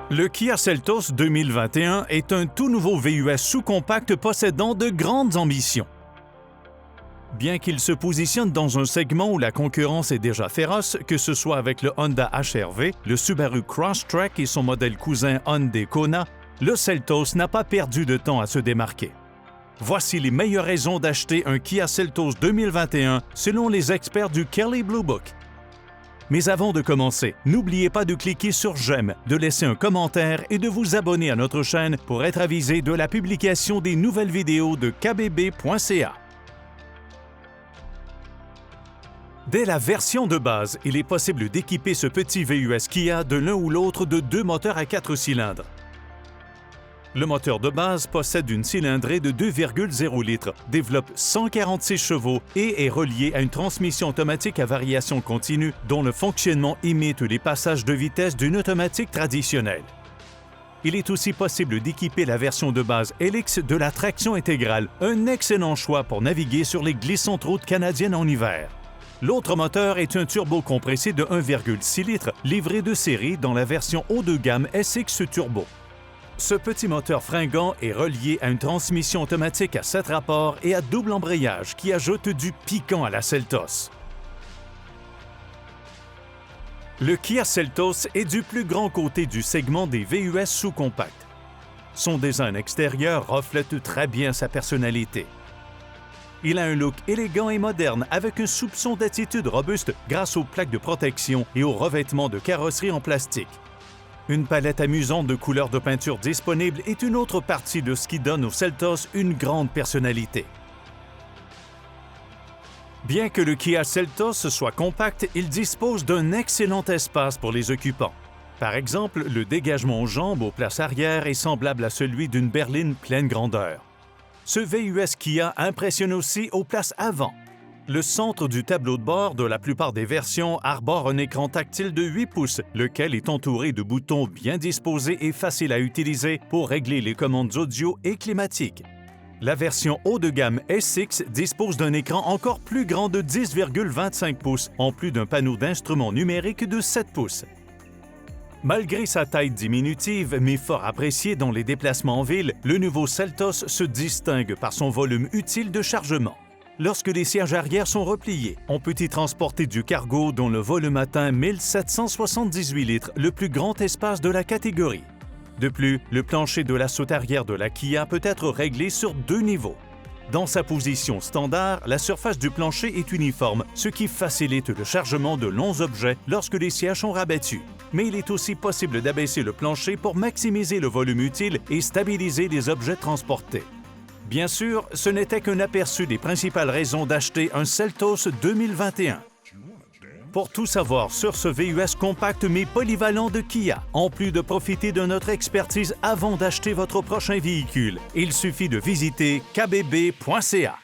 Le Kia Seltos 2021 est un tout nouveau VUS sous-compact possédant de grandes ambitions. Bien qu'il se positionne dans un segment où la concurrence est déjà féroce, que ce soit avec le Honda HR-V, le Subaru Crosstrek et son modèle cousin Hyundai Kona, le Seltos n'a pas perdu de temps à se démarquer. Voici les meilleures raisons d'acheter un Kia Seltos 2021 selon les experts du Kelley Blue Book. Mais avant de commencer, n'oubliez pas de cliquer sur j'aime, de laisser un commentaire et de vous abonner à notre chaîne pour être avisé de la publication des nouvelles vidéos de kbb.ca. Dès la version de base, il est possible d'équiper ce petit VUS Kia de l'un ou l'autre de deux moteurs à 4 cylindres. Le moteur de base possède une cylindrée de 2,0 litres, développe 146 chevaux et est relié à une transmission automatique à variation continue dont le fonctionnement imite les passages de vitesse d'une automatique traditionnelle. Il est aussi possible d'équiper la version de base LX de la traction intégrale, un excellent choix pour naviguer sur les glissantes routes canadiennes en hiver. L'autre moteur est un turbo compressé de 1,6 litres livré de série dans la version haut de gamme SX Turbo. Ce petit moteur fringant est relié à une transmission automatique à 7 rapports et à double embrayage qui ajoute du piquant à la Seltos. Le Kia Seltos est du plus grand côté du segment des VUS sous-compact. Son design extérieur reflète très bien sa personnalité. Il a un look élégant et moderne avec un soupçon d'attitude robuste grâce aux plaques de protection et aux revêtements de carrosserie en plastique. Une palette amusante de couleurs de peinture disponible est une autre partie de ce qui donne au Seltos une grande personnalité. Bien que le Kia Seltos soit compact, il dispose d'un excellent espace pour les occupants. Par exemple, le dégagement aux jambes aux places arrière est semblable à celui d'une berline pleine grandeur. Ce VUS Kia impressionne aussi aux places avant. Le centre du tableau de bord de la plupart des versions arbore un écran tactile de 8 pouces, lequel est entouré de boutons bien disposés et faciles à utiliser pour régler les commandes audio et climatiques. La version haut de gamme SX dispose d'un écran encore plus grand de 10,25 pouces, en plus d'un panneau d'instruments numériques de 7 pouces. Malgré sa taille diminutive, mais fort appréciée dans les déplacements en ville, le nouveau Seltos se distingue par son volume utile de chargement. Lorsque les sièges arrière sont repliés, on peut y transporter du cargo dont le volume atteint 1778 litres, le plus grand espace de la catégorie. De plus, le plancher de la soute arrière de la Kia peut être réglé sur 2 niveaux. Dans sa position standard, la surface du plancher est uniforme, ce qui facilite le chargement de longs objets lorsque les sièges sont rabattus. Mais il est aussi possible d'abaisser le plancher pour maximiser le volume utile et stabiliser les objets transportés. Bien sûr, ce n'était qu'un aperçu des principales raisons d'acheter un Seltos 2021. Pour tout savoir sur ce VUS compact mais polyvalent de Kia, en plus de profiter de notre expertise avant d'acheter votre prochain véhicule, il suffit de visiter kbb.ca.